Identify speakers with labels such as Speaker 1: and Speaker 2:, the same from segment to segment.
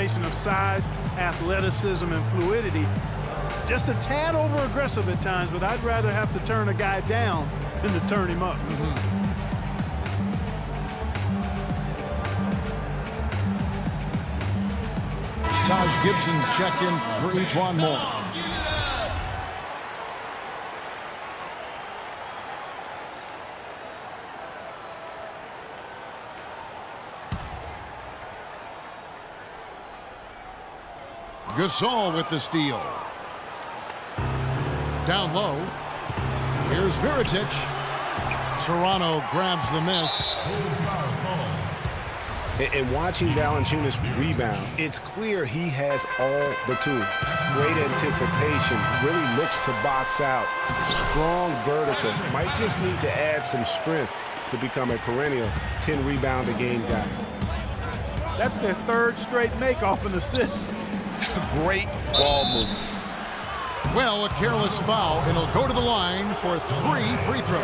Speaker 1: combination of size, athleticism, and fluidity. Just a tad over-aggressive at times, but I'd rather have to turn a guy down than to turn him up.
Speaker 2: Taj Gibson's checked in for E'Twaun Moore. Gasol with the steal. Down low. Here's Mirotic. Toronto grabs the miss.
Speaker 3: And watching Valanciunas rebound, it's clear he has all the tools. Great anticipation, really looks to box out. Strong vertical, might just need to add some strength to become a perennial 10-rebound-a-game guy.
Speaker 1: That's their third straight make off an assist.
Speaker 3: Great ball movement.
Speaker 2: Well, a careless foul, and he'll go to the line for 3 free throws.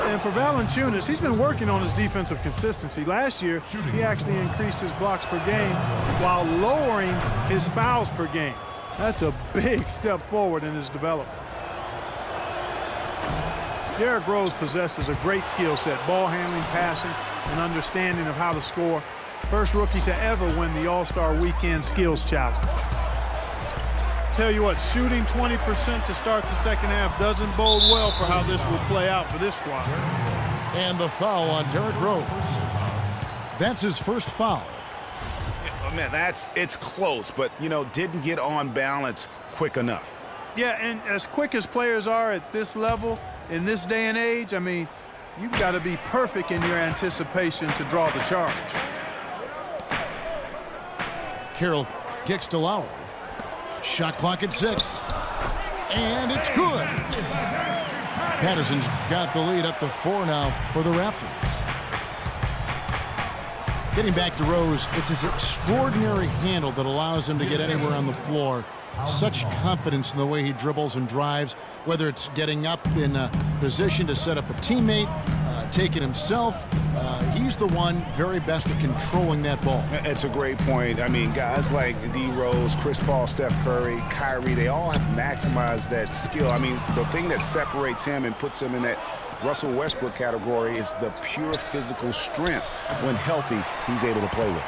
Speaker 1: And for Valanciunas, he's been working on his defensive consistency. Last year, he actually increased his blocks per game while lowering his fouls per game. That's a big step forward in his development. Derrick Rose possesses a great skill set, ball handling, passing, and understanding of how to score. First rookie to ever win the All-Star Weekend Skills Challenge. Tell you what, shooting 20% to start the second half doesn't bode well for how this will play out for this squad.
Speaker 2: And the foul on Derrick Rose. That's his first foul.
Speaker 3: Oh, man, it's close, but, didn't get on balance quick enough.
Speaker 1: Yeah, and as quick as players are at this level, in this day and age, I mean, you've got to be perfect in your anticipation to draw the charge.
Speaker 2: Carroll kicks to Lowry. Shot clock at 6. And it's good. Patterson's got the lead up to 4 now for the Raptors. Getting back to Rose, it's his extraordinary handle that allows him to get anywhere on the floor. Such confidence in the way he dribbles and drives, whether it's getting up in a position to set up a teammate, taking himself. He's the one very best at controlling that ball.
Speaker 3: It's a great point. I mean, guys like D. Rose, Chris Paul, Steph Curry, Kyrie, they all have maximized that skill. I mean, the thing that separates him and puts him in that Russell Westbrook category is the pure physical strength. When healthy, he's able to play with.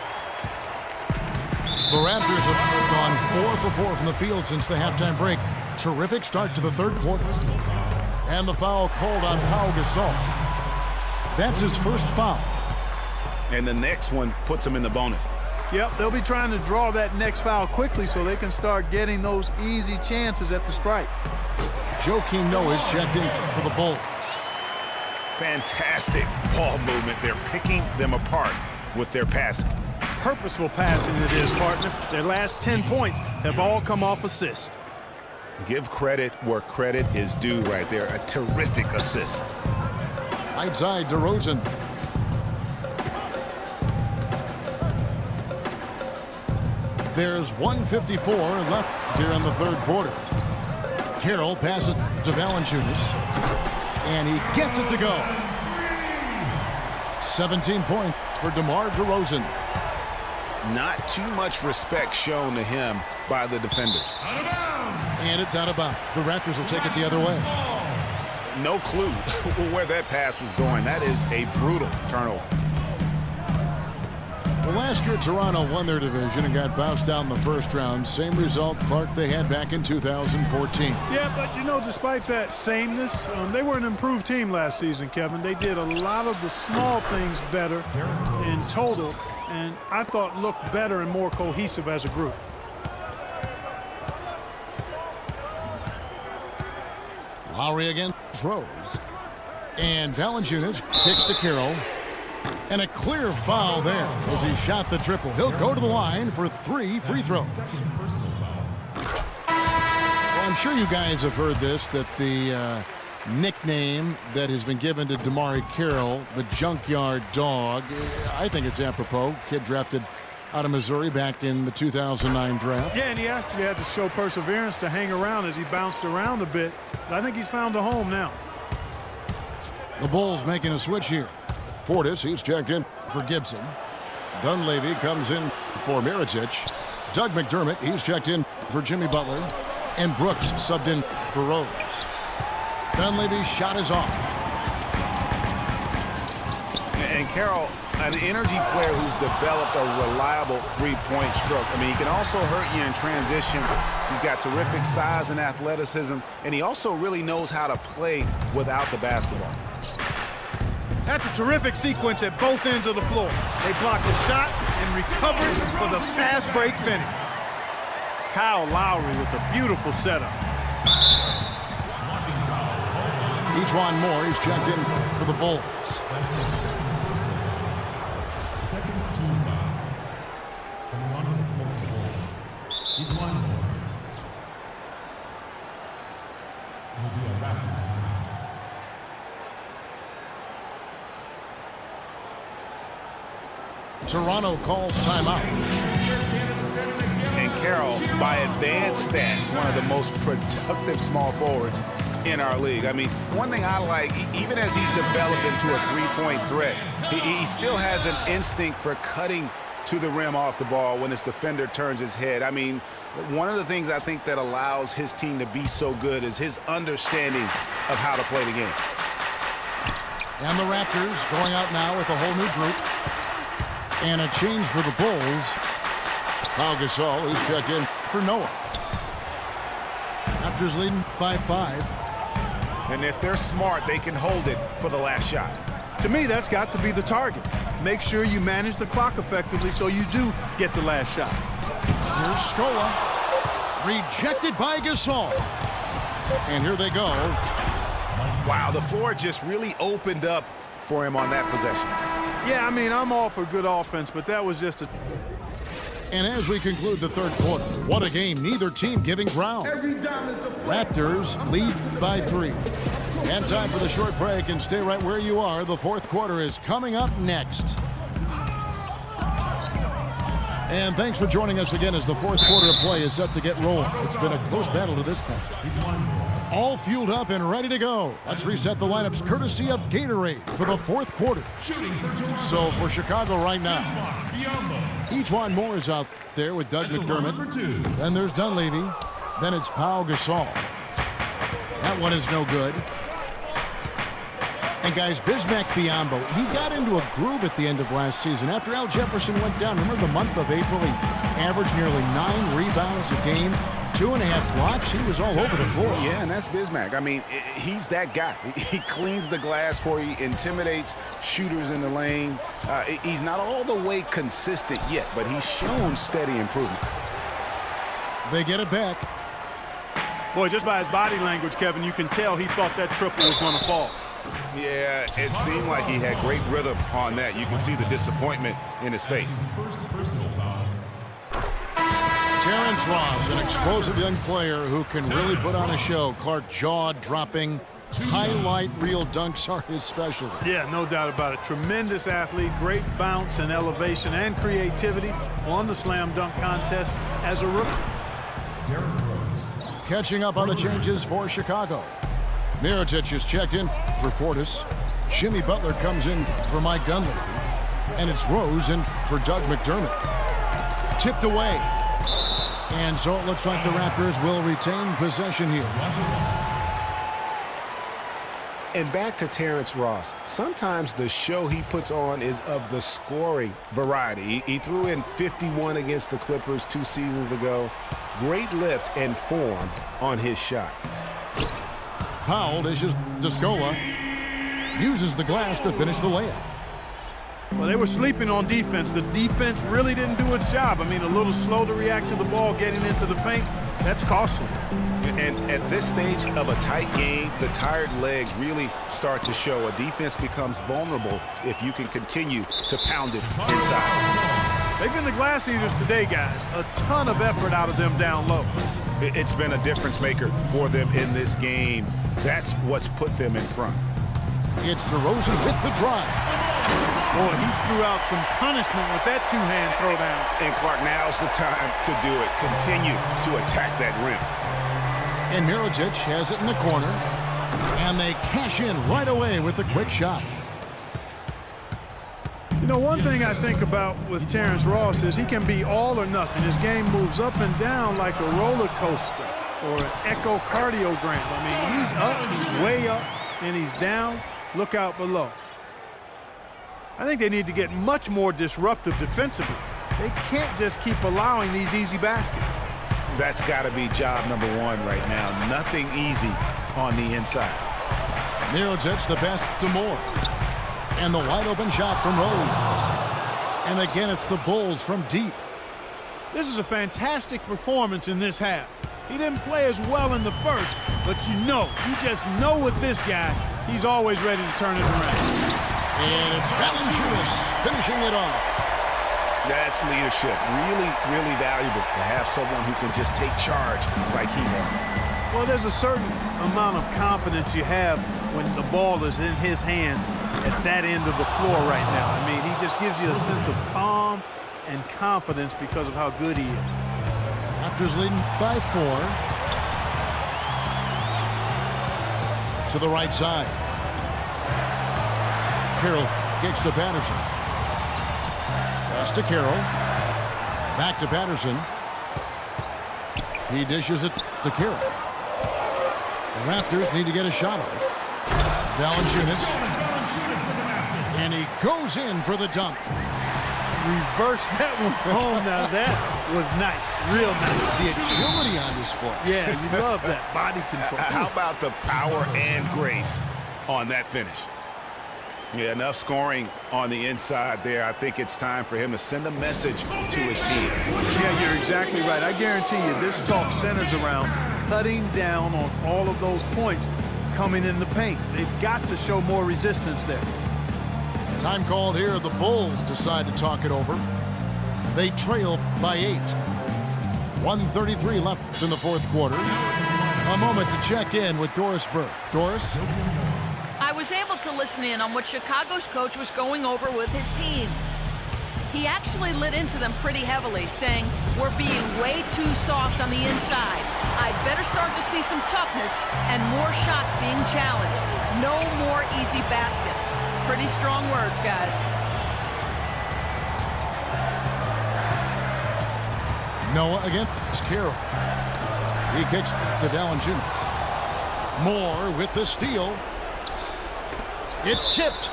Speaker 2: The Raptors have gone 4 for 4 from the field since the halftime break. Terrific start to the third quarter. And the foul called on Pau Gasol. That's his first foul.
Speaker 3: And the next one puts him in the bonus.
Speaker 1: Yep, they'll be trying to draw that next foul quickly so they can start getting those easy chances at the stripe.
Speaker 2: Joakim Noah is checked in for the Bulls.
Speaker 3: Fantastic ball movement. They're picking them apart with their passing.
Speaker 1: Purposeful passing it is, partner. Their last 10 points have all come off assists.
Speaker 3: Give credit where credit is due right there. A terrific assist.
Speaker 2: Right side, DeRozan. There's 1:54 left here in the third quarter. Carroll passes to Valanciunas, and he gets it to go. 17 points for DeMar DeRozan.
Speaker 3: Not too much respect shown to him by the defenders.
Speaker 2: And it's out of bounds. The Raptors will take it the other way.
Speaker 3: No clue where that pass was going. That is a brutal turnover.
Speaker 2: Well, last year, Toronto won their division and got bounced out in the first round. Same result, Clark, they had back in 2014.
Speaker 1: Yeah, but, despite that sameness, they were an improved team last season, Kevin. They did a lot of the small things better in total, and I thought looked better and more cohesive as a group.
Speaker 2: Lowry against Rose. And Valanciunas kicks to Carroll. And a clear foul there as he shot the triple. He'll go to the line for 3 free throws. Well, I'm sure you guys have heard this, that the nickname that has been given to DeMar Carroll, the Junkyard Dog, I think it's apropos. Kid drafted out of Missouri back in the 2009 draft.
Speaker 1: Yeah, and he actually had to show perseverance to hang around as he bounced around a bit. But I think he's found a home now.
Speaker 2: The Bulls making a switch here. Portis, he's checked in for Gibson. Dunleavy comes in for Mirotic. Doug McDermott, he's checked in for Jimmy Butler. And Brooks subbed in for Rose. Dunleavy's shot is off.
Speaker 3: And Carroll, an energy player who's developed a reliable three-point stroke. I mean, he can also hurt you in transition. He's got terrific size and athleticism, and he also really knows how to play without the basketball.
Speaker 1: That's a terrific sequence at both ends of the floor. They blocked the shot and recovered for the fast break finish. Kyle Lowry with a beautiful setup.
Speaker 2: Ejuan Moore is checked in for the Bulls. Toronto calls timeout.
Speaker 3: And Carroll, by advanced stats, one of the most productive small forwards in our league. I mean, one thing I like, even as he's developed into a three-point threat, he still has an instinct for cutting to the rim off the ball when his defender turns his head. I mean, one of the things I think that allows his team to be so good is his understanding of how to play the game.
Speaker 2: And the Raptors going out now with a whole new group. And a change for the Bulls. Pau Gasol, who's checked in for Noah. Raptors leading by 5.
Speaker 3: And if they're smart, they can hold it for the last shot.
Speaker 1: To me, that's got to be the target. Make sure you manage the clock effectively so you do get the last shot.
Speaker 2: Here's Scola. Rejected by Gasol. And here they go.
Speaker 3: Wow, the floor just really opened up for him on that possession.
Speaker 1: Yeah, I mean, I'm all for good offense, but that was just a...
Speaker 2: And as we conclude the third quarter, what a game, neither team giving ground. Raptors lead by 3. And time for the short break, and stay right where you are. The fourth quarter is coming up next. And thanks for joining us again as the fourth quarter of play is set to get rolling. It's been a close battle to this point. All fueled up and ready to go. Let's reset the lineups courtesy of Gatorade for the fourth quarter. So for Chicago right now, Ejuan Moore is out there with Doug McDermott. Then there's Dunleavy. Then it's Pau Gasol. That one is no good. And guys, Bismack Biyombo, he got into a groove at the end of last season. After Al Jefferson went down, remember the month of April, he averaged nearly 9 rebounds a game, 2.5 blocks. He was all over the floor.
Speaker 3: Yeah, and that's Bismack. I mean, he's that guy. He cleans the glass for you, intimidates shooters in the lane. He's not all the way consistent yet, but he's shown steady improvement.
Speaker 2: They get it back.
Speaker 1: Boy, just by his body language, Kevin, you can tell he thought that triple was going to fall.
Speaker 3: Yeah, it seemed like he had great rhythm on that. You can see the disappointment in his face.
Speaker 2: Terrence Ross, an explosive young player who can really put on a show. Clark, jaw-dropping, highlight reel dunks are his specialty.
Speaker 1: Yeah, no doubt about it. Tremendous athlete, great bounce and elevation and creativity. Won the slam dunk contest as a rookie.
Speaker 2: Catching up on the changes for Chicago. Mirotic is checked in for Portis. Jimmy Butler comes in for Mike Dunleavy. And it's Rose in for Doug McDermott. Tipped away. And so it looks like the Raptors will retain possession here.
Speaker 3: And back to Terrence Ross. Sometimes the show he puts on is of the scoring variety. He threw in 51 against the Clippers 2 seasons ago. Great lift and form on his shot.
Speaker 2: Powell dishes to Scola. Uses the glass to finish the layup.
Speaker 1: Well, they were sleeping on defense. The defense really didn't do its job. I mean, a little slow to react to the ball getting into the paint. That's costly.
Speaker 3: And at this stage of a tight game, the tired legs really start to show. A defense becomes vulnerable if you can continue to pound it inside.
Speaker 1: They've been the glass eaters today, guys. A ton of effort out of them down low.
Speaker 3: It's been a difference maker for them in this game. That's what's put them in front.
Speaker 2: It's DeRozan with the drive.
Speaker 1: Boy, he threw out some punishment with that two-hand throwdown.
Speaker 3: And Clark, now's the time to do it. Continue to attack that rim.
Speaker 2: And Mirotic has it in the corner. And they cash in right away with the quick shot.
Speaker 1: You know, one thing I think about with Terrence Ross is he can be all or nothing. His game moves up and down like a roller coaster or an echocardiogram. I mean, he's up, he's way up, and he's down. Look out below. I think they need to get much more disruptive defensively. They can't just keep allowing these easy baskets.
Speaker 3: That's got to be job number one right now. Nothing easy on the inside.
Speaker 2: Mirotic, the pass to Moore. And the wide open shot from Rose. And again, it's the Bulls from deep.
Speaker 1: This is a fantastic performance in this half. He didn't play as well in the first, but you just know with this guy, he's always ready to turn it around.
Speaker 2: And it's Valanciunas finishing it off.
Speaker 3: That's leadership. Really, really valuable to have someone who can just take charge like he has.
Speaker 1: Well, there's a certain amount of confidence you have when the ball is in his hands at that end of the floor right now. I mean, he just gives you a sense of calm and confidence because of how good he is.
Speaker 2: Raptors leading by 4. To the right side. Carroll kicks to Patterson. Pass to Carroll. Back to Patterson. He dishes it to Carroll. The Raptors need to get a shot off. Valanciunas. And he goes in for the dunk.
Speaker 1: Reverse that one home. Now that was nice. Real nice.
Speaker 2: The agility on display.
Speaker 1: Yeah, you love that. Body control.
Speaker 3: How about the power and grace on that finish? Yeah, enough scoring on the inside there. I think it's time for him to send a message to his team.
Speaker 1: Yeah, you're exactly right. I guarantee you this talk centers around cutting down on all of those points coming in the paint. They've got to show more resistance there.
Speaker 2: Time called here. The Bulls decide to talk it over. They trail by 8. 1:33 left in the fourth quarter. A moment to check in with Doris Burke. Doris?
Speaker 4: I was able to listen in on what Chicago's coach was going over with his team. He actually lit into them pretty heavily, saying, "We're being way too soft on the inside. I'd better start to see some toughness and more shots being challenged. No more easy baskets." Pretty strong words, guys.
Speaker 2: Noah against Carroll. He kicks to Valanciunas. Moore with the steal. It's tipped.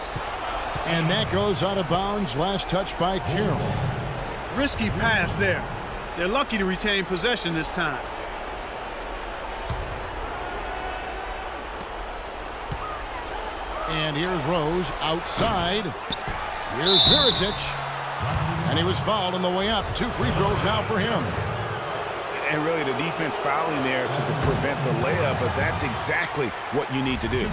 Speaker 2: And that goes out of bounds. Last touch by Carroll.
Speaker 1: Risky pass there. They're lucky to retain possession this time.
Speaker 2: And here's Rose outside. Here's Mirotic. And he was fouled on the way up. 2 free throws now for him.
Speaker 3: And really the defense fouling there to prevent the layup, but that's exactly what you need to do.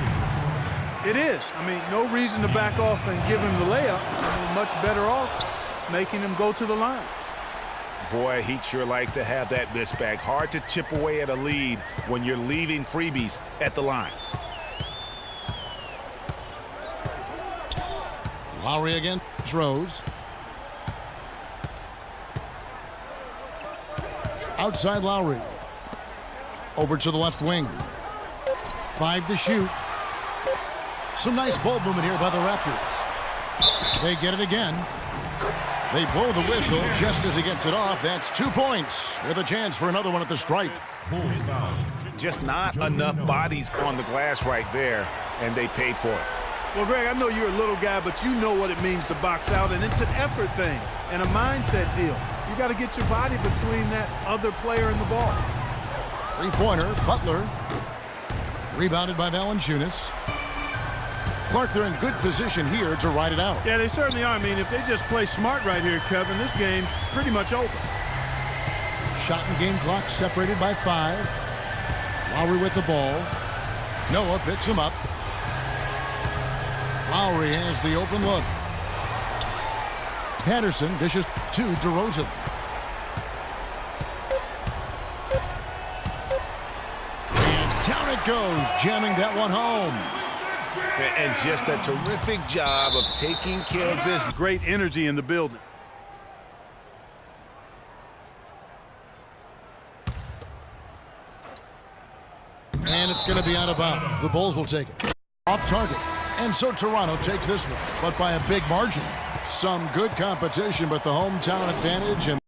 Speaker 1: It is. I mean, no reason to back off and give him the layup. I mean, much better off making him go to the line.
Speaker 3: Boy, he'd sure like to have that miss back. Hard to chip away at a lead when you're leaving freebies at the line.
Speaker 2: Lowry against Rose. Outside Lowry. Over to the left wing. 5 to shoot. Some nice ball movement here by the Raptors. They get it again. They blow the whistle just as he gets it off. That's 2 points with a chance for another one at the stripe.
Speaker 3: Just not enough bodies on the glass right there, and they paid for it.
Speaker 1: Well, Greg, I know you're a little guy, but you know what it means to box out, and it's an effort thing and a mindset deal. You got to get your body between that other player and the ball.
Speaker 2: 3-pointer, Butler. Rebounded by Valanciunas. Clark, they're in good position here to ride it out.
Speaker 1: Yeah, they certainly are. I mean, if they just play smart right here, Kevin, this game's pretty much over.
Speaker 2: Shot and game clock separated by 5. Lowry with the ball. Noah picks him up. Lowry has the open look. Patterson dishes to DeRozan. And down it goes, jamming that one home.
Speaker 3: And just a terrific job of taking care of this.
Speaker 1: Great energy in the building.
Speaker 2: And it's going to be out of bounds. The Bulls will take it. Off target. And so Toronto takes this one, but by a big margin. Some good competition, but the hometown advantage and